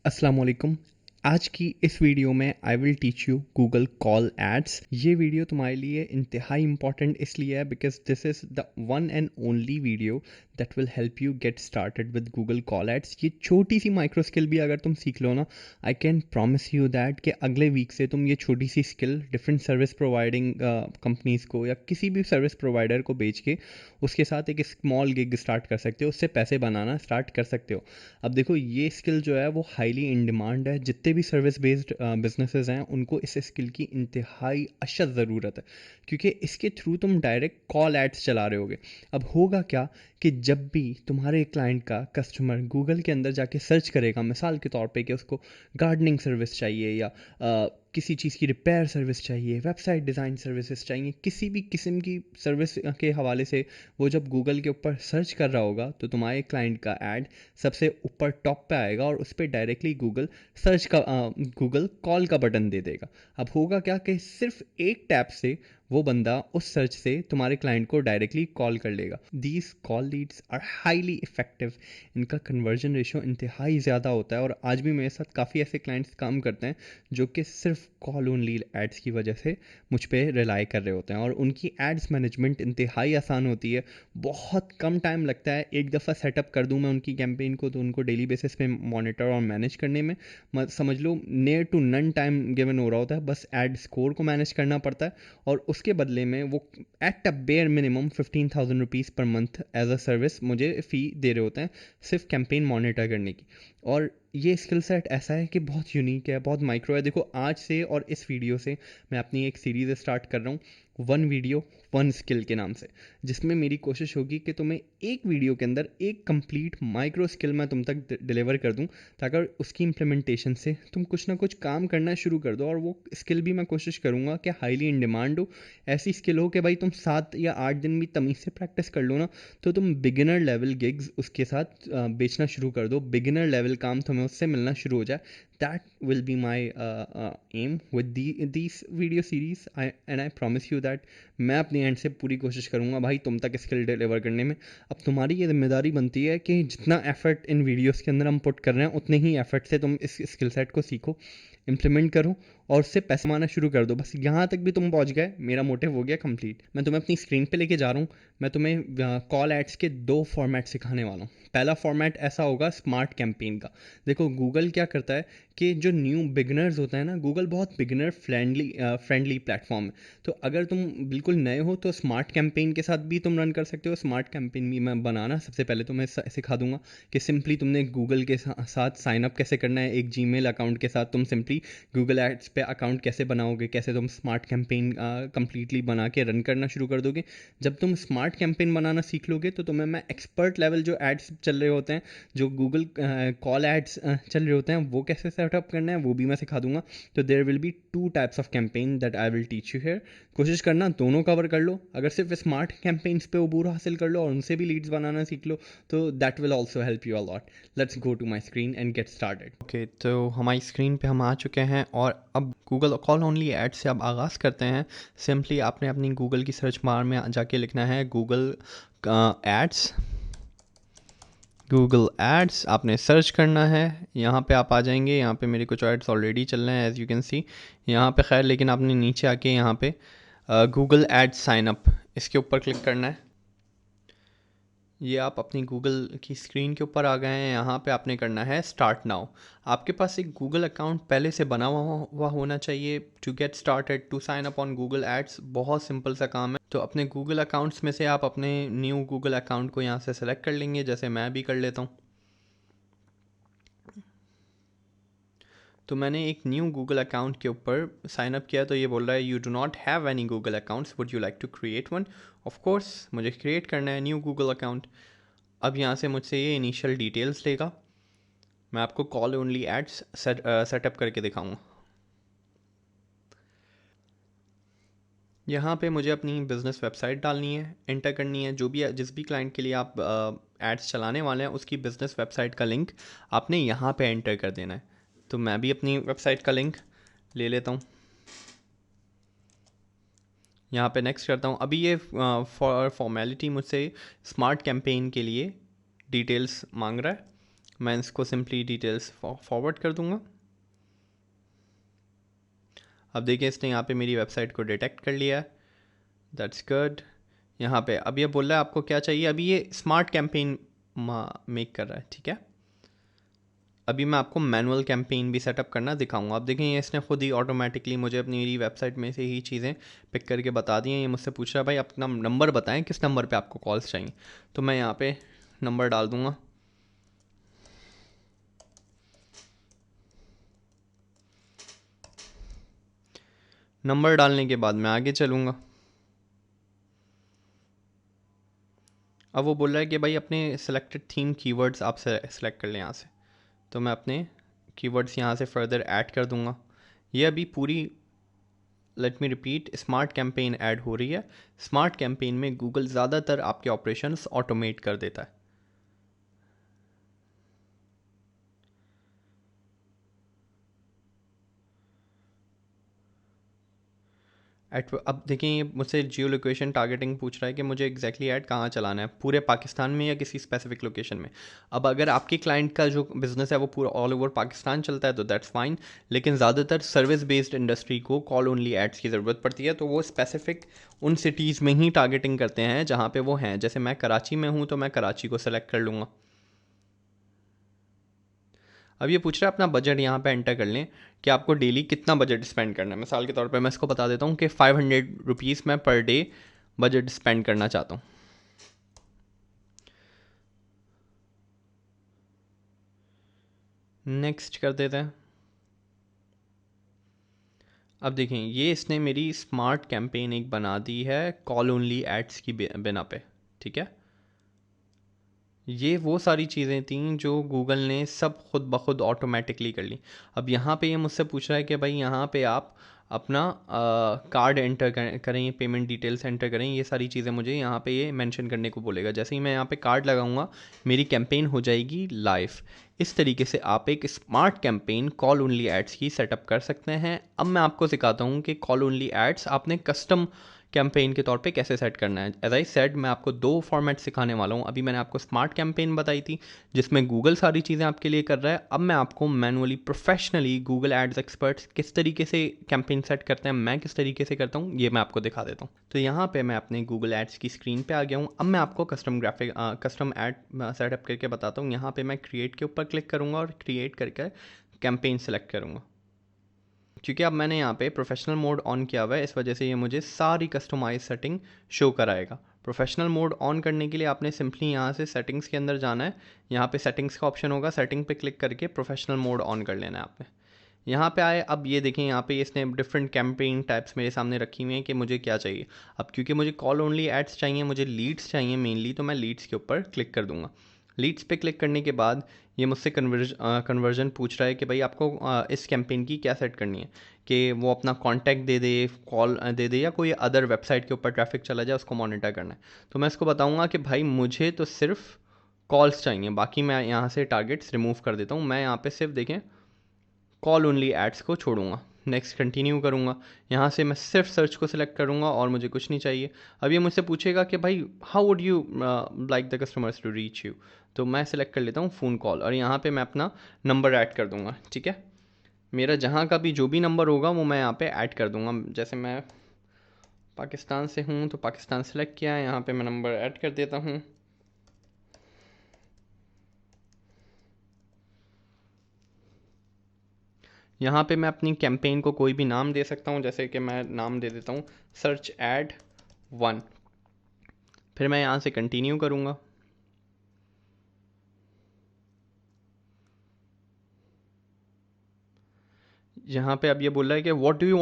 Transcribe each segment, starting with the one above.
अस्सलाम वालेकुम। आज की इस वीडियो में I will teach you Google call ads. ये वीडियो तुम्हारे लिए इंतहाई इंपॉर्टेंट इसलिए है because this is the one and only video that will help you get started with Google call ads. ये छोटी सी माइक्रो स्किल भी अगर तुम सीख लो ना, I can promise you that कि अगले वीक से तुम ये छोटी सी skill different service providing companies को या किसी भी सर्विस प्रोवाइडर को बेच के उसके साथ एक स्मॉल गिग स्टार्ट कर सकते हो, उससे पैसे बनाना स्टार्ट कर सकते हो। अब देखो, ये स्किल जो है वो हाईली इन डिमांड है। जितने भी सर्विस बेस्ड बिजनेसेस हैं उनको इस स्किल की इंतहाई अशद ज़रूरत है, क्योंकि इसके थ्रू तुम डायरेक्ट कॉल एड्स चला रहे होगे। अब होगा क्या कि जब भी तुम्हारे क्लाइंट का कस्टमर गूगल के अंदर जाके सर्च करेगा, मिसाल के तौर पे कि उसको गार्डनिंग सर्विस चाहिए या किसी चीज़ की रिपेयर सर्विस चाहिए, वेबसाइट डिज़ाइन सर्विसेज चाहिए, किसी भी किस्म की सर्विस के हवाले से वो जब गूगल के ऊपर सर्च कर रहा होगा तो तुम्हारे क्लाइंट का ऐड सबसे ऊपर टॉप पे आएगा और उस पर डायरेक्टली गूगल कॉल का बटन दे देगा। अब होगा क्या कि सिर्फ एक टैप से वो बंदा उस सर्च से तुम्हारे क्लाइंट को डायरेक्टली कॉल कर लेगा। These call leads are highly effective. इनका कन्वर्जन रेशो इंतहाई ज़्यादा होता है और आज भी मेरे साथ काफ़ी ऐसे क्लाइंट्स काम करते हैं जो कि सिर्फ कॉल ओनली एड्स की वजह से मुझ पर रिलाई कर रहे होते हैं और उनकी एड्स मैनेजमेंट इंतहाई आसान होती है। बहुत कम टाइम लगता है। एक दफ़ा सेटअप कर दूं मैं उनकी कैंपेन को तो उनको डेली बेसिस पे मॉनिटर और मैनेज करने में समझ लो near to none time given हो रहा होता है। बस एड स्कोर को मैनेज करना पड़ता है और उसके बदले में वो at a bare minimum 15,000 rupees per month as a service मुझे फ़ी दे रहे होते हैं, सिर्फ कैंपेन मॉनिटर करने की। और ये स्किल सेट ऐसा है कि बहुत यूनिक है, बहुत माइक्रो है। देखो, आज से और इस वीडियो से मैं अपनी एक सीरीज़ स्टार्ट कर रहा हूँ, वन वीडियो वन स्किल के नाम से, जिसमें मेरी कोशिश होगी कि तुम्हें एक वीडियो के अंदर एक कंप्लीट माइक्रो स्किल मैं तुम तक डिलीवर कर दूं, ताकि उसकी इम्प्लीमेंटेशन से तुम कुछ ना कुछ काम करना शुरू कर दो। और वो स्किल भी मैं कोशिश करूँगा कि हाईली इन डिमांड हो। ऐसी स्किल हो कि भाई तुम 7 या 8 दिन भी तमीज़ से प्रैक्टिस कर लो ना, तो तुम बिगिनर लेवल गिग्स उसके साथ बेचना शुरू कर दो, बिगिनर लेवल काम तुम्हें उससे मिलना शुरू हो जाए। That will be my aim with this video series and I promise you that मैं अपनी एंड से पूरी कोशिश करूँगा भाई तुम तक स्किल डिलीवर करने में। अब तुम्हारी ये जिम्मेदारी बनती है कि जितना एफर्ट इन वीडियोस के अंदर हम पुट कर रहे हैं उतने ही एफर्ट से तुम इस स्किल सेट को सीखो, इम्प्लीमेंट करो और उससे पैसे कमाना शुरू कर दो। बस यहाँ तक भी तुम पहुँच गए, मेरा मोटिव हो गया कंप्लीट। मैं तुम्हें अपनी स्क्रीन पे लेके जा रहा हूँ। मैं तुम्हें कॉल एड्स के दो फॉर्मेट सिखाने वाला हूँ। पहला फॉर्मेट ऐसा होगा स्मार्ट कैंपेन का। देखो, गूगल क्या करता है कि जो न्यू बिगनर्स होता है ना, गूगल बहुत बिगनर फ्रेंडली प्लेटफॉर्म है। तो अगर तुम बिल्कुल नए हो तो स्मार्ट कैंपेन के साथ भी तुम रन कर सकते हो। स्मार्ट कैंपेन भी मैं बनाना सबसे पहले तुम्हें सिखा दूंगा कि सिंपली तुमने गूगल के साथ साइन अप कैसे करना है। एक जीमेल अकाउंट के साथ तुम सिंपली गूगल एड्स पे अकाउंट कैसे बनाओगे, कैसे तुम स्मार्ट कैंपेन कंप्लीटली बना के रन करना शुरू कर दोगे। जब तुम स्मार्ट कैंपेन बनाना सीख लोगे तो तुम्हें मैं एक्सपर्ट लेवल जो एड्स चल रहे होते हैं, जो गूगल कॉल एड्स चल रहे होते हैं, वो कैसे सेटअप करना है वो भी मैं सिखा दूंगा। तो there will be two types of campaign that I will teach you here. कोशिश करना दोनों कवर कर लो। अगर सिर्फ स्मार्ट कैंपेन्स पे अबूर हासिल कर लो और उनसे भी लीड्स बनाना सीख लो तो that will also help you a lot. Let's go to my screen and get started. Okay, तो हमारी स्क्रीन पे हम आ चुके हैं और अब गूगल कॉल ओनली एड से अब आगाज़ करते हैं। सिंपली आपने अपनी गूगल की सर्च बार में जाके लिखना है गूगल एड्स। गूगल एड्स आपने सर्च करना है। यहाँ पे आप आ जाएंगे। यहाँ पे मेरे कुछ एड्स ऑलरेडी चल रहे हैं एज़ यू कैन सी यहाँ पे। खैर, लेकिन आपने नीचे आके यहाँ पे गूगल एड्स साइन अप, इसके ऊपर क्लिक करना है। ये आप अपनी गूगल की स्क्रीन के ऊपर आ गए हैं। यहाँ पे आपने करना है स्टार्ट नाउ। आपके पास एक गूगल अकाउंट पहले से बना हुआ होना चाहिए to get started to sign up on Google ads. बहुत सिंपल सा काम है। तो अपने गूगल अकाउंट्स में से आप अपने न्यू गूगल अकाउंट को यहाँ से सेलेक्ट कर लेंगे, जैसे मैं भी कर लेता हूँ। तो मैंने एक न्यू गूगल अकाउंट के ऊपर साइन अप किया तो ये बोल रहा है you do not have any Google accounts, would you like to create one. Of course मुझे क्रिएट करना है न्यू गूगल अकाउंट। अब यहाँ से मुझसे ये इनिशियल डिटेल्स लेगा। मैं आपको कॉल ओनली एड्स सेटअप करके दिखाऊंगा। यहाँ पे मुझे अपनी बिज़नेस वेबसाइट डालनी है, एंटर करनी है। जो भी जिस भी क्लाइंट के लिए आप एड्स चलाने वाले हैं उसकी बिज़नेस वेबसाइट का लिंक आपने यहाँ पे एंटर कर देना है। तो मैं भी अपनी वेबसाइट का लिंक ले लेता हूँ, यहाँ पे नेक्स्ट करता हूँ। अभी ये फॉर्मेलिटी मुझसे स्मार्ट कैंपेन के लिए डिटेल्स मांग रहा है। मैं इसको सिंपली डिटेल्स फॉरवर्ड कर दूंगा। अब देखिए इसने यहाँ पे मेरी वेबसाइट को डिटेक्ट कर लिया है, दैट्स गुड। यहाँ पे अब ये बोल रहा है आपको क्या चाहिए, अभी ये स्मार्ट कैंपेन मेक कर रहा है, ठीक है। अभी मैं आपको मैनुअल कैंपेन भी सेटअप करना दिखाऊंगा। आप देखें ये इसने खुद ही ऑटोमेटिकली मुझे अपनी मेरी वेबसाइट में से ही चीज़ें पिक करके बता दी हैं। ये मुझसे पूछ रहा है भाई अपना नंबर बताएं, किस नंबर पे आपको कॉल्स चाहिए। तो मैं यहाँ पे नंबर डाल दूँगा। नंबर डालने के बाद मैं आगे चलूँगा। अब वो बोल रहा है कि भाई अपने सेलेक्टेड थीम कीवर्ड्स आप सेलेक्ट कर लें यहाँ से। तो मैं अपने कीवर्ड्स यहाँ से फर्दर ऐड कर दूँगा। ये अभी पूरी, let me repeat, smart campaign add हो रही है। स्मार्ट कैंपेन में गूगल ज़्यादातर आपके ऑपरेशंस ऑटोमेट कर देता है। अब देखें ये मुझसे जियो लोकेशन टारगेटिंग पूछ रहा है कि मुझे एग्जैक्टली ऐड कहाँ चलाना है, पूरे पाकिस्तान में या किसी स्पेसिफिक लोकेशन में। अब अगर आपके क्लाइंट का जो बिजनेस है वो पूरा ऑल ओवर पाकिस्तान चलता है तो दैट्स फाइन, लेकिन ज़्यादातर सर्विस बेस्ड इंडस्ट्री को कॉल ओनली एड्स की ज़रूरत पड़ती है, तो वो स्पेसिफिक उन सिटीज़ में ही टारगेटिंग करते हैं जहाँ पर वो हैं। जैसे मैं कराची में हूँ तो मैं कराची को सेलेक्ट कर लूँगा। अब ये पूछ रहा है अपना बजट यहाँ पे एंटर कर लें कि आपको डेली कितना बजट स्पेंड करना है। मिसाल के तौर पे मैं इसको बता देता हूँ कि 500 रुपीज़ मैं पर डे बजट स्पेंड करना चाहता हूँ। नेक्स्ट कर देते हैं। अब देखें ये इसने मेरी स्मार्ट कैंपेन एक बना दी है कॉल ओनली एड्स की बिना पे, ठीक है। ये वो सारी चीज़ें थीं जो गूगल ने सब खुद ब खुद ऑटोमेटिकली कर ली। अब यहाँ पे ये मुझसे पूछ रहा है कि भाई यहाँ पे आप अपना कार्ड एंटर करें, पेमेंट डिटेल्स एंटर करें, ये सारी चीज़ें मुझे यहाँ पे ये मेंशन करने को बोलेगा। जैसे ही मैं यहाँ पे कार्ड लगाऊंगा मेरी कैंपेन हो जाएगी लाइव। इस तरीके से आप एक smart campaign call only ads की सेटअप कर सकते हैं। अब मैं आपको सिखाता हूँ कि कॉल ओनली एड्स आपने कस्टम कैंपेन के तौर पे कैसे सेट करना है। एज आई सेड मैं आपको दो फॉर्मेट सिखाने वाला हूँ। अभी मैंने आपको स्मार्ट कैंपेन बताई थी जिसमें गूगल सारी चीज़ें आपके लिए कर रहा है। अब मैं आपको manually professionally Google ads experts किस तरीके से कैंपेन सेट करते हैं, मैं किस तरीके से करता हूँ, ये मैं आपको दिखा देता हूँ। तो यहाँ पे मैं अपने गूगल एड्स की स्क्रीन पे आ गया हूँ। अब मैं आपको कस्टम एड सेटअप करके बताता हूँ। यहाँ पे मैं क्रिएट के ऊपर क्लिक करूँगा और क्रिएट करके कैंपेन सेलेक्ट करूँगा। क्योंकि अब मैंने यहाँ पे प्रोफेशनल मोड ऑन किया हुआ है, इस वजह से ये मुझे सारी कस्टमाइज सेटिंग शो कराएगा। प्रोफेशनल मोड ऑन करने के लिए आपने सिंपली यहाँ से सेटिंग्स के अंदर जाना है। यहाँ पे सेटिंग्स का ऑप्शन होगा, सेटिंग पे क्लिक करके प्रोफेशनल मोड ऑन कर लेना है आपने। यहाँ पे आए, अब ये देखें यहाँ पे इसने डिफरेंट कैंपेन टाइप्स मेरे सामने रखी हुई हैं कि मुझे क्या चाहिए। अब क्योंकि मुझे कॉल ओनली एड्स चाहिए, मुझे लीड्स चाहिए मेनली, तो मैं लीड्स के ऊपर क्लिक कर दूंगा। लीड्स पे क्लिक करने के बाद ये मुझसे कन्वर्जन पूछ रहा है कि भाई आपको इस कैंपेन की क्या सेट करनी है, कि वो अपना कॉन्टैक्ट दे दे, कॉल दे दे, या कोई अदर वेबसाइट के ऊपर ट्रैफिक चला जाए उसको मॉनिटर करना है। तो मैं इसको बताऊंगा कि भाई मुझे तो सिर्फ कॉल्स चाहिए, बाकी मैं यहाँ से टारगेट्स रिमूव कर देता हूँ। मैं यहाँ पे सिर्फ देखें कॉल ओनली एड्स को छोड़ूंगा। नेक्स्ट कंटिन्यू करूँगा। यहाँ से मैं सिर्फ सर्च को सिलेक्ट करूँगा और मुझे कुछ नहीं चाहिए। अब ये मुझसे पूछेगा कि भाई how would you like the customers to reach you. तो मैं सिलेक्ट कर लेता हूँ फ़ोन कॉल और यहाँ पे मैं अपना नंबर ऐड कर दूँगा, ठीक है। मेरा जहाँ का भी जो भी नंबर होगा वो मैं यहाँ पे ऐड कर दूँगा। जैसे मैं पाकिस्तान से हूँ तो पाकिस्तान सेलेक्ट किया है, यहाँ पे मैं नंबर ऐड कर देता हूँ। यहाँ पे मैं अपनी कैंपेन को कोई भी नाम दे सकता हूँ, जैसे कि मैं नाम दे देता हूँ सर्च एड 1। फिर मैं यहाँ से कंटिन्यू करूँगा। यहाँ पे अब ये बोल रहा है कि what do you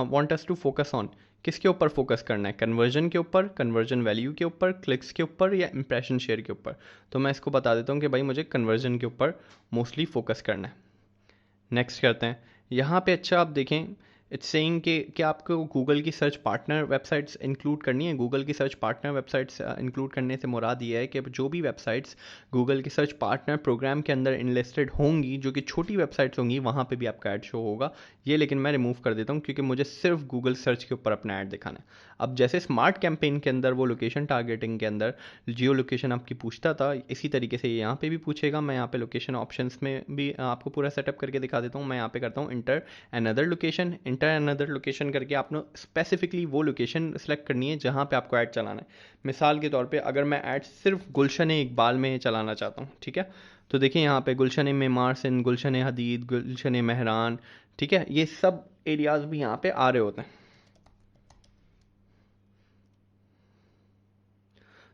want us to focus on, किसके ऊपर फोकस करना है, कन्वर्जन के ऊपर, कन्वर्जन वैल्यू के ऊपर, क्लिक्स के ऊपर, या इंप्रेशन शेयर के ऊपर। तो मैं इसको बता देता हूँ कि भाई मुझे कन्वर्जन के ऊपर मोस्टली फोकस करना है। नेक्स्ट करते हैं। यहाँ पे अच्छा आप देखें इट्स सेइंग कि आपको गूगल की सर्च पार्टनर वेबसाइट्स इंक्लूड करनी है। गूगल की सर्च पार्टनर वेबसाइट्स इंक्लूड करने से मुराद ये है कि जो भी वेबसाइट्स गूगल के सर्च पार्टनर प्रोग्राम के अंदर इनलिस्टेड होंगी, जो कि छोटी वेबसाइट्स होंगी, वहाँ पे भी आपका ऐड शो होगा। ये लेकिन मैं रिमूव कर देता हूँ क्योंकि मुझे सिर्फ गूगल सर्च के ऊपर अपना ऐड दिखाना है। अब जैसे स्मार्ट कैंपेन के अंदर वो लोकेशन टारगेटिंग के अंदर जियो लोकेशन आपकी पूछता था, इसी तरीके से यहाँ पे भी पूछेगा। मैं यहाँ पे लोकेशन ऑप्शंस में भी आपको पूरा सेटअप करके दिखा देता हूँ। मैं यहाँ पे करता हूँ इंटर अनदर लोकेशन करके आपने स्पेसिफिकली वो लोकेशन सेलेक्ट करनी है जहाँ पे आपको ऐड चलाना है। मिसाल के तौर पे अगर मैं ऐड सिर्फ गुलशन इकबाल में चलाना चाहता हूँ, ठीक है, तो देखिए यहाँ पे गुलशन मेमार सिंह, गुलशन हदीद, गुलशन मेहरान, ठीक है, ये सब एरियाज भी यहाँ पे आ रहे होते हैं।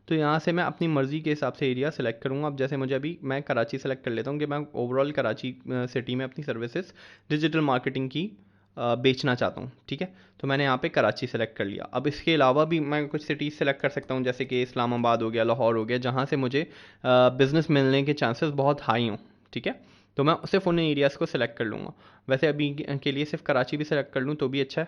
तो यहाँ से मैं अपनी मर्ज़ी के हिसाब से एरिया सेलेक्ट करूँगा। अब जैसे मुझे अभी मैं कराची सेलेक्ट कर लेता हूँ कि मैं ओवरऑल कराची सिटी में अपनी सर्विसेज डिजिटल मार्केटिंग की बेचना चाहता हूँ, ठीक है। तो मैंने यहाँ पे कराची सेलेक्ट कर लिया। अब इसके अलावा भी मैं कुछ सिटीज़ सेलेक्ट कर सकता हूँ, जैसे कि इस्लामाबाद हो गया, लाहौर हो गया, जहाँ से मुझे बिज़नेस मिलने के चांसेस बहुत हाई हों, ठीक है। तो मैं सिर्फ उन एरियाज़ को सिलेक्ट कर लूँगा। वैसे अभी के लिए सिर्फ कराची भी सेलेक्ट कर लूँ तो भी अच्छा है,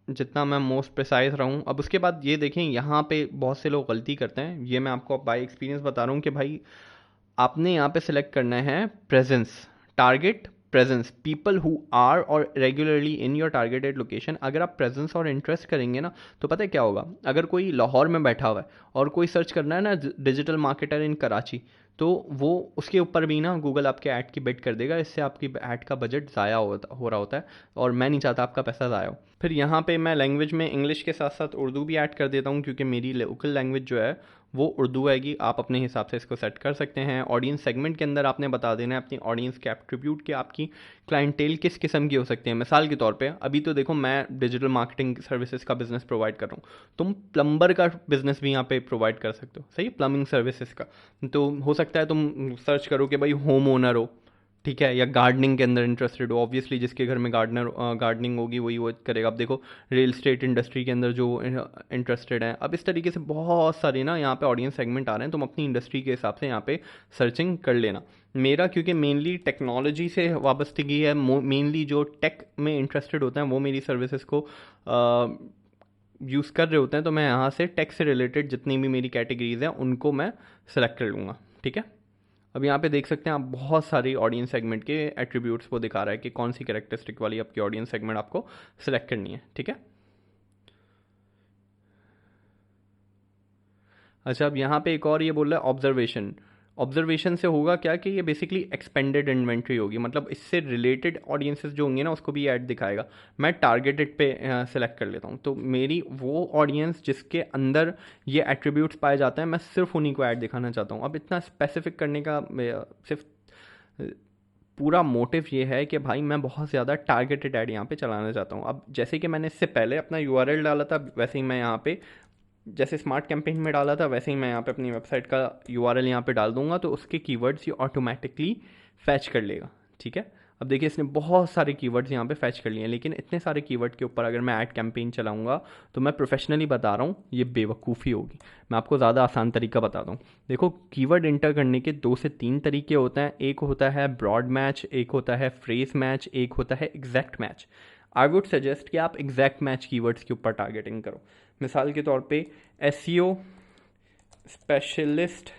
जितना मैं मोस्ट प्रिसाइज रहूँ। अब उसके बाद ये देखें, यहाँ पे बहुत से लोग गलती करते हैं, ये मैं आपको बाय एक्सपीरियंस बता रहा हूँ कि भाई आपने यहाँ पे सिलेक्ट करना है presence, target presence, people who are or regularly in your targeted location. अगर आप प्रेजेंस और इंटरेस्ट करेंगे ना, तो पता है क्या होगा, अगर कोई लाहौर में बैठा हुआ है और कोई सर्च करना है ना डिजिटल मार्केटर इन कराची, तो वो उसके ऊपर भी ना गूगल आपके ऐड की बेट कर देगा। इससे आपकी ऐड का बजट ज़ाया हो रहा होता है, और मैं नहीं चाहता आपका पैसा ज़ाया हो। फिर यहाँ पे मैं लैंग्वेज में इंग्लिश के साथ साथ उर्दू भी ऐड कर देता हूँ, क्योंकि मेरी लोकल लैंग्वेज जो है वो उर्दू आएगी। आप अपने हिसाब से इसको सेट कर सकते हैं। ऑडियंस सेगमेंट के अंदर आपने बता देना है अपनी ऑडियंस के एट्रीब्यूट कि आपकी क्लाइंटेल किस किस्म की हो सकती है। मिसाल के तौर पे अभी तो देखो, मैं डिजिटल मार्केटिंग सर्विसेज का बिजनेस प्रोवाइड कर रहा हूँ, तुम प्लम्बर का बिजनेस भी यहाँ पे प्रोवाइड कर सकते हो, सही, प्लम्बिंग सर्विसेज का। तो हो सकता है तुम सर्च करो कि भाई होम ओनर हो, ठीक है, या गार्डनिंग के अंदर इंटरेस्टेड हो। ऑब्वियसली जिसके घर में गार्डनिंग होगी वही वो करेगा। अब देखो, रियल स्टेट इंडस्ट्री के अंदर जो इंटरेस्टेड है। अब इस तरीके से बहुत सारे ना यहाँ पे ऑडियंस सेगमेंट आ रहे हैं, तुम अपनी इंडस्ट्री के हिसाब से यहाँ पे सर्चिंग कर लेना। मेरा क्योंकि मेनली टेक्नोलॉजी से वाबस्तगी है, मेनली जो टेक में इंटरेस्टेड होते हैं वो मेरी सर्विसेज को यूज़ कर रहे होते हैं, तो मैं यहाँ से टेक से रिलेटेड जितनी भी मेरी कैटेगरीज हैं उनको मैं सेलेक्ट कर लूँगा, ठीक है। अब यहाँ पे देख सकते हैं आप, बहुत सारी ऑडियंस सेगमेंट के एट्रीब्यूट्स वो दिखा रहा है कि कौन सी कैरेक्टरिस्टिक वाली आपकी ऑडियंस सेगमेंट आपको सेलेक्ट करनी है, ठीक है। अच्छा, अब यहाँ पे एक और ये बोल रहा है ऑब्जर्वेशन। ऑब्जर्वेशन से होगा क्या कि ये बेसिकली एक्सपेंडेड इन्वेंट्री होगी, मतलब इससे रिलेटेड ऑडियंसेस जो होंगे ना उसको भी ऐड दिखाएगा। मैं टारगेटेड पे सेलेक्ट कर लेता हूँ, तो मेरी वो ऑडियंस जिसके अंदर ये एट्रीब्यूट्स पाए जाते हैं, मैं सिर्फ उन्हीं को ऐड दिखाना चाहता हूँ। अब इतना स्पेसिफिक करने का सिर्फ पूरा मोटिव ये है कि भाई मैं बहुत ज़्यादा टारगेटेड ऐड यहाँ पे चलाना चाहता हूँ। अब जैसे कि मैंने इससे पहले अपना यूआरएल डाला था, वैसे ही मैं यहाँ पे जैसे स्मार्ट कैंपेन में डाला था वैसे ही मैं यहाँ पे अपनी वेबसाइट का यूआरएल यहाँ पे डाल दूंगा, तो उसके कीवर्ड्स ये ऑटोमेटिकली फैच कर लेगा, ठीक है। अब देखिए, इसने बहुत सारे कीवर्ड्स यहाँ पे फैच कर लिए हैं, लेकिन इतने सारे कीवर्ड के ऊपर अगर मैं ऐड कैंपेन चलाऊंगा, तो मैं प्रोफेशनली बता रहा हूँ ये बेवकूफ़ी होगी। मैं आपको ज़्यादा आसान तरीका बताता हूँ। देखो, कीवर्ड इंटर करने के 2 से 3 तरीके होते हैं। एक होता है ब्रॉड मैच, एक होता है फ्रेज मैच, एक होता है exact match. I would suggest कि आप एग्जैक्ट मैच कीवर्ड्स के ऊपर टारगेटिंग करो। मिसाल के तौर पे एसईओ स्पेशलिस्ट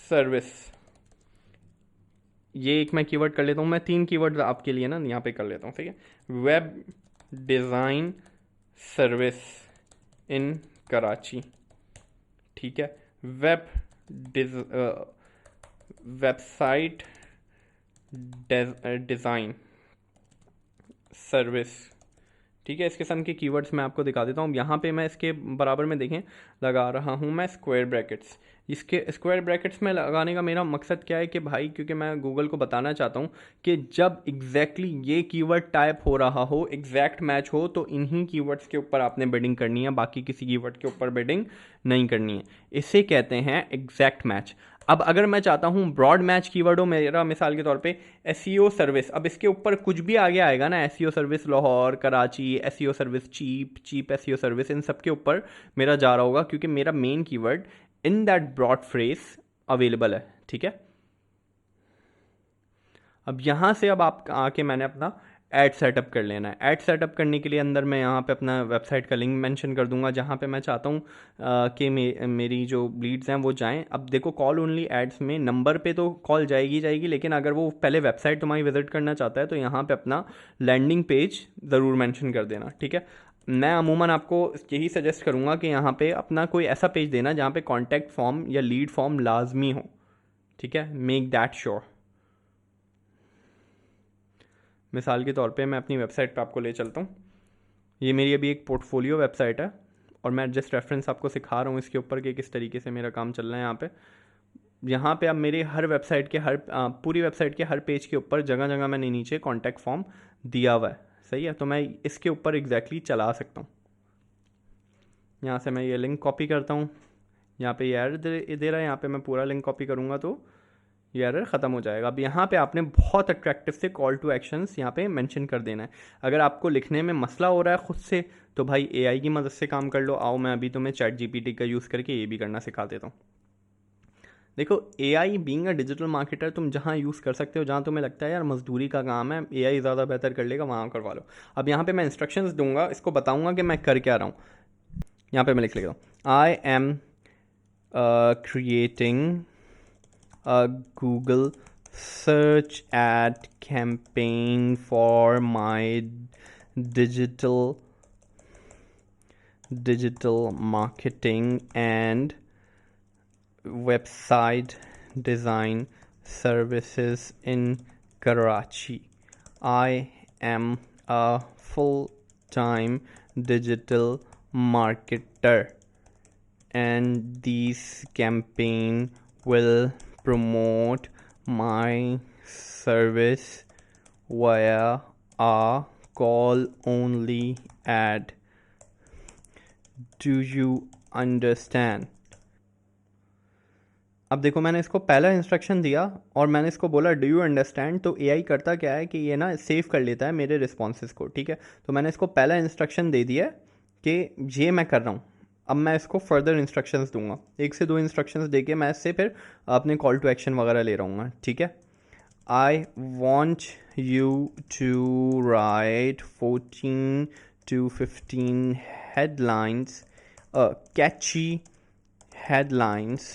सर्विस, ये एक मैं कीवर्ड कर लेता हूँ। मैं 3 कीवर्ड आपके लिए ना यहाँ पे कर लेता हूँ, ठीक है। Web design service in Karachi, ठीक है। वेब वेबसाइट डिज़ाइन सर्विस, ठीक है। इस किस्म के कीवर्ड्स मैं आपको दिखा देता हूँ। यहाँ पे मैं इसके बराबर में देखें लगा रहा हूँ मैं स्क्वायर ब्रैकेट्स। इसके स्क्वायर ब्रैकेट्स में लगाने का मेरा मकसद क्या है कि भाई, क्योंकि मैं गूगल को बताना चाहता हूँ कि जब एग्जैक्टली ये कीवर्ड टाइप हो रहा हो, एग्जैक्ट मैच हो, तो इन्हीं कीवर्ड्स के ऊपर आपने बिडिंग करनी है, बाकी किसी कीवर्ड के ऊपर बिडिंग नहीं करनी है। इसे कहते हैं एग्जैक्ट मैच। अब अगर मैं चाहता हूँ ब्रॉड मैच कीवर्ड हो मेरा, मिसाल के तौर पे एसईओ सर्विस, अब इसके ऊपर कुछ भी आगे आएगा ना, SEO service Lahore, Karachi, SEO service cheap SEO service, इन सब के ऊपर मेरा जा रहा होगा, क्योंकि मेरा main keyword in that broad phrase available है, ठीक है। अब यहाँ से अब आप आके मैंने अपना ऐड सेटअप कर लेना है। ऐड सेटअप करने के लिए अंदर मैं यहाँ पे अपना वेबसाइट का लिंक मेंशन कर दूंगा जहाँ पे मैं चाहता हूँ कि मेरी जो लीड्स हैं वो जाएं। अब देखो कॉल ओनली एड्स में नंबर पे तो कॉल जाएगी जाएगी, लेकिन अगर वो पहले वेबसाइट तुम्हारी विजिट करना चाहता है तो यहाँ पे अपना लैंडिंग पेज ज़रूर मेंशन कर देना, ठीक है। मैं अमूमन आपको यही सजेस्ट करूँगा कि यहाँ पे अपना कोई ऐसा पेज देना जहाँ पे कॉन्टैक्ट फॉर्म या लीड फॉर्म लाजमी हो, ठीक है। Make that sure. मिसाल के तौर पे मैं अपनी वेबसाइट पे आपको ले चलता हूँ। ये मेरी अभी एक पोर्टफोलियो वेबसाइट है और मैं जस्ट रेफरेंस आपको सिखा रहा हूँ इसके ऊपर कि किस तरीके से मेरा काम चल रहा है यहाँ पे। यहाँ पे अब मेरे हर वेबसाइट के पूरी वेबसाइट के हर पेज के ऊपर जगह जगह मैंने नीचे कॉन्टैक्ट फॉर्म दिया हुआ है, सही है। तो मैं इसके ऊपर एग्जैक्टली चला सकता हूँ। यहाँ से मैं ये लिंक कॉपी करता हूँ, यहाँ पे ये एरर दे रहा है, यहाँ पे मैं पूरा लिंक कॉपी करूँगा तो ये एरर ख़त्म हो जाएगा। अब यहाँ पे आपने बहुत अट्रैक्टिव से कॉल टू एक्शंस यहाँ पे मेंशन कर देना है। अगर आपको लिखने में मसला हो रहा है खुद से तो भाई एआई की मदद से काम कर लो। आओ मैं अभी तुम्हें चैट जीपीटी का यूज़ करके ये भी करना सिखा देता हूँ। देखो AI being a digital marketer तुम जहाँ यूज़ कर सकते हो, जहाँ तुम्हें लगता है यार मजदूरी का काम है एआई ज़्यादा बेहतर कर लेगा, वहाँ करवा लो। अब यहाँ पे मैं इंस्ट्रक्शंस दूंगा, इसको बताऊंगा कि मैं कर क्या रहा हूँ। यहाँ पे मैं लिख लेता हूँ I am creating a Google search ad campaign for my digital marketing and website design services in Karachi. I am a full-time digital marketer and this campaign will promote my service via a call only ad. Do you understand? अब देखो मैंने इसको पहला instruction दिया और मैंने इसको बोला डू यू अंडरस्टैंड, तो एआई करता क्या है कि ये ना सेव कर लेता है मेरे रिस्पॉन्सेज को, ठीक है। तो मैंने इसको पहला इंस्ट्रक्शन दे दिया कि ये मैं कर रहा हूँ। अब मैं इसको फर्दर इंस्ट्रक्शंस दूंगा, 1 से 2 इंस्ट्रक्शंस दे के मैं इससे फिर अपने कॉल टू एक्शन वगैरह ले रहूँगा, ठीक है। I want you to write 14 to 15 headlines, catchy headlines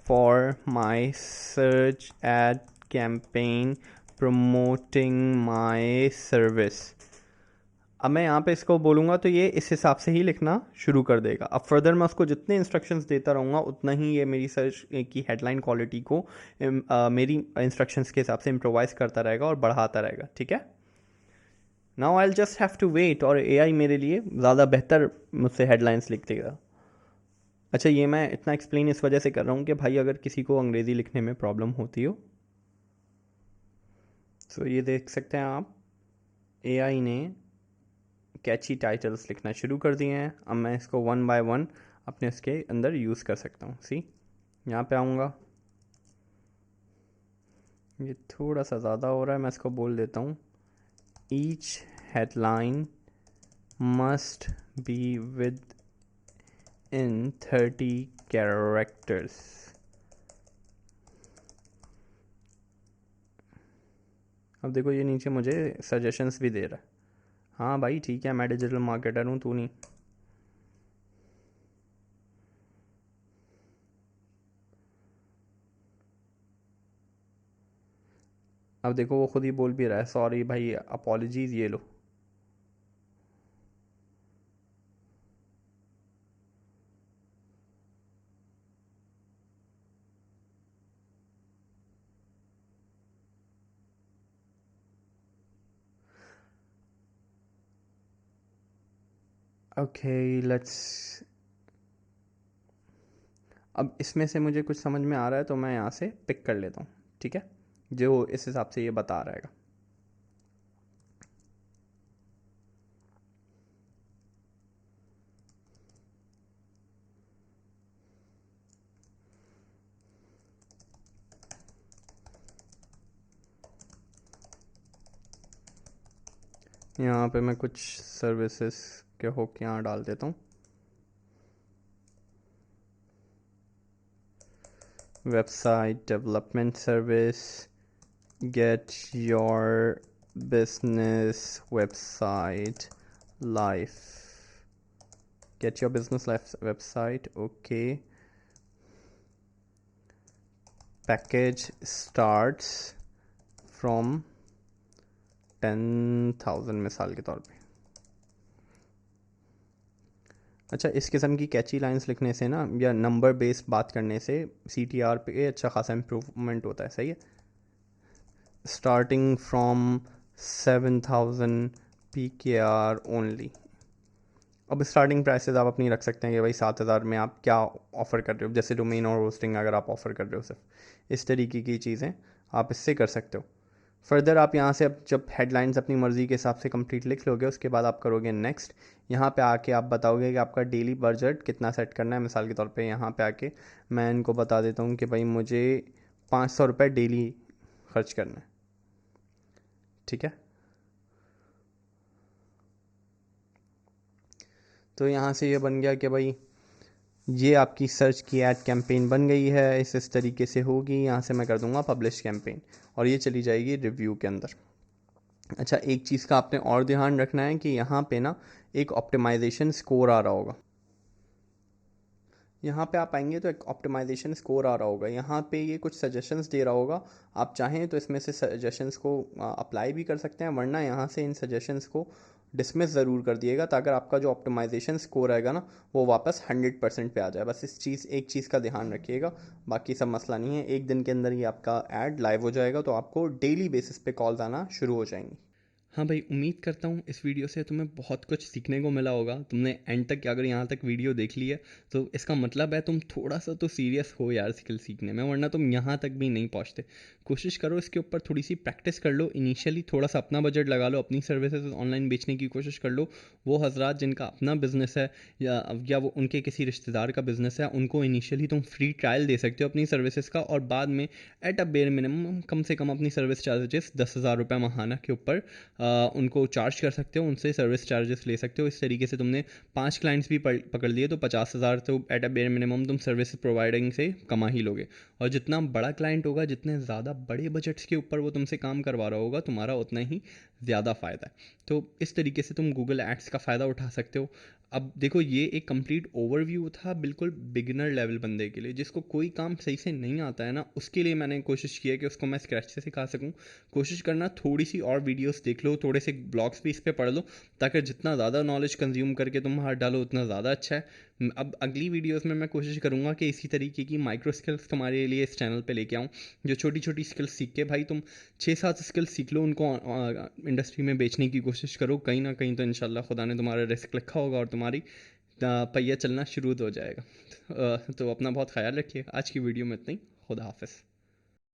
for my search ad campaign promoting my service। अब मैं यहाँ पे इसको बोलूँगा तो ये इस हिसाब से ही लिखना शुरू कर देगा। अब फर्दर मैं उसको जितने इंस्ट्रक्शंस देता रहूँगा उतना ही ये मेरी सर्च की हेडलाइन क्वालिटी को मेरी इंस्ट्रक्शंस के हिसाब से इम्प्रोवाइज़ करता रहेगा और बढ़ाता रहेगा, ठीक है। Now I just have to wait और एआई मेरे लिए ज़्यादा बेहतर मुझसे हेडलाइंस लिख देगा। अच्छा ये मैं इतना एक्सप्लेन इस वजह से कर रहा हूँ कि भाई अगर किसी को अंग्रेज़ी लिखने में प्रॉब्लम होती हो तो ये देख सकते हैं आप, एआई ने कैची टाइटल्स लिखना शुरू कर दिए हैं। अब मैं इसको 1 by 1 अपने इसके अंदर यूज़ कर सकता हूँ। सी यहाँ पे आऊँगा, ये थोड़ा सा ज़्यादा हो रहा है, मैं इसको बोल देता हूँ each headline must be with in 30 characters. अब देखो ये नीचे मुझे सजेशंस भी दे रहा है। हाँ भाई ठीक है, मैं डिजिटल मार्केटर हूँ, तू नहीं। अब देखो वो खुद ही बोल भी रहा है सॉरी भाई, अपॉलॉजीज, ये लो। ओके लेट्स, अब इसमें से मुझे कुछ समझ में आ रहा है तो मैं यहाँ से पिक कर लेता हूँ, ठीक है, जो इस हिसाब से ये बता रहेगा। यहाँ पे मैं कुछ सर्विसेज के होक यहाँ डाल देता हूँ। Website development service, get your business website live. Get your business live website. Okay. Package starts from 10,000 मिसाल के तौर पे। अच्छा, इस किस्म की कैची लाइंस लिखने से ना या नंबर बेस्ड बात करने से CTR पे अच्छा खासा इम्प्रूवमेंट होता है। सही है। Starting from 7,000 PKR only. अब स्टार्टिंग प्राइसेस आप अपनी रख सकते हैं कि भाई 7,000 में आप क्या ऑफ़र कर रहे हो, जैसे डोमेन और होस्टिंग अगर आप ऑफ़र कर रहे हो, सिर्फ इस तरीके की चीज़ें आप इससे कर सकते हो। फर्दर आप यहाँ से अब जब हेडलाइंस अपनी मर्ज़ी के हिसाब से कंप्लीट लिख लोगे, उसके बाद आप करोगे नेक्स्ट। यहाँ पे आके आप बताओगे कि आपका डेली बजट कितना सेट करना है। मिसाल के तौर पे यहाँ पे आके मैं इनको बता देता हूँ कि भाई मुझे 500 रुपये डेली खर्च करना है। ठीक है। तो यहाँ से ये बन गया कि भाई ये आपकी सर्च की ऐड कैंपेन बन गई है, इस तरीके से होगी। यहाँ से मैं कर दूंगा पब्लिश कैंपेन और ये चली जाएगी रिव्यू के अंदर। अच्छा, एक चीज़ का आपने और ध्यान रखना है कि यहाँ पे ना एक ऑप्टिमाइजेशन स्कोर आ रहा होगा। यहाँ पे आप आएंगे तो एक ऑप्टिमाइजेशन स्कोर आ रहा होगा। यहाँ पे ये कुछ सजेशंस दे रहा होगा। आप चाहें तो इसमें से सजेशंस को अप्लाई भी कर सकते हैं, वरना यहाँ से इन सजेशंस को डिसमिस ज़रूर कर दिएगा, ताकि आपका जो ऑप्टिमाइजेशन स्कोर आएगा ना वो वापस 100% पे आ जाए। बस एक चीज़ का ध्यान रखिएगा, बाकी सब मसला नहीं है। एक दिन के अंदर ही आपका ऐड लाइव हो जाएगा, तो आपको डेली बेसिस पे कॉल्स आना शुरू हो जाएंगी। हाँ भाई, उम्मीद करता हूँ इस वीडियो से तुम्हें बहुत कुछ सीखने को मिला होगा। तुमने एंड तक अगर यहाँ तक वीडियो देख ली है तो इसका मतलब है तुम थोड़ा सा तो सीरियस हो यार स्किल सीखने में, वरना तुम यहाँ तक भी नहीं पहुँचते। कोशिश करो इसके ऊपर थोड़ी सी प्रैक्टिस कर लो। इनिशियली थोड़ा सा अपना बजट लगा लो, अपनी सर्विसेज ऑनलाइन बेचने की कोशिश कर लो। वो हजरात जिनका अपना बिजनेस है या वो उनके किसी रिश्तेदार का बिजनेस है, उनको इनिशियली तुम फ्री ट्रायल दे सकते हो अपनी सर्विसेज का, और बाद में एट अ बेयर मिनिमम कम से कम अपनी सर्विस चार्जेस 10,000 रुपये माहाना के ऊपर उनको चार्ज कर सकते हो, उनसे सर्विस चार्जेस ले सकते हो। इस तरीके से तुमने 5 क्लाइंट्स भी पकड़ लिए तो 50,000 तो एट अ बेयर मिनिमम तुम सर्विस प्रोवाइडिंग से कमा ही लोगे। और जितना बड़ा क्लाइंट होगा, जितने ज़्यादा बड़े बजट्स के ऊपर वो तुमसे काम करवा रहा होगा, तुम्हारा उतना ही ज़्यादा फ़ायदा है। तो इस तरीके से तुम गूगल एड्स का फ़ायदा उठा सकते हो। अब देखो, ये एक कंप्लीट ओवरव्यू था बिल्कुल बिगिनर लेवल बंदे के लिए, जिसको कोई काम सही से नहीं आता है ना, उसके लिए मैंने कोशिश की है कि उसको मैं स्क्रैच से सिखा सकूं। कोशिश करना थोड़ी सी और वीडियोस देख लो, थोड़े से ब्लॉग्स भी इस पे पढ़ लो, ताकि जितना ज़्यादा नॉलेज कंज्यूम करके तुम हाथ डालो उतना ज़्यादा अच्छा है। अब अगली वीडियोस में मैं कोशिश करूँगा कि इसी तरीके की माइक्रो स्किल्स तुम्हारे लिए इस चैनल पे लेके आऊँ, जो छोटी छोटी स्किल्स सीख के भाई तुम 6-7 स्किल्स सीख लो, उनको इंडस्ट्री में बेचने की कोशिश करो। कहीं ना कहीं तो इंशाल्लाह खुदा ने तुम्हारा रिस्क लिखा होगा और तुम्हारी पहिया चलना शुरू हो जाएगा। तो अपना बहुत ख्याल रखिए। आज की वीडियो में इतना ही। खुदा हाफिज़।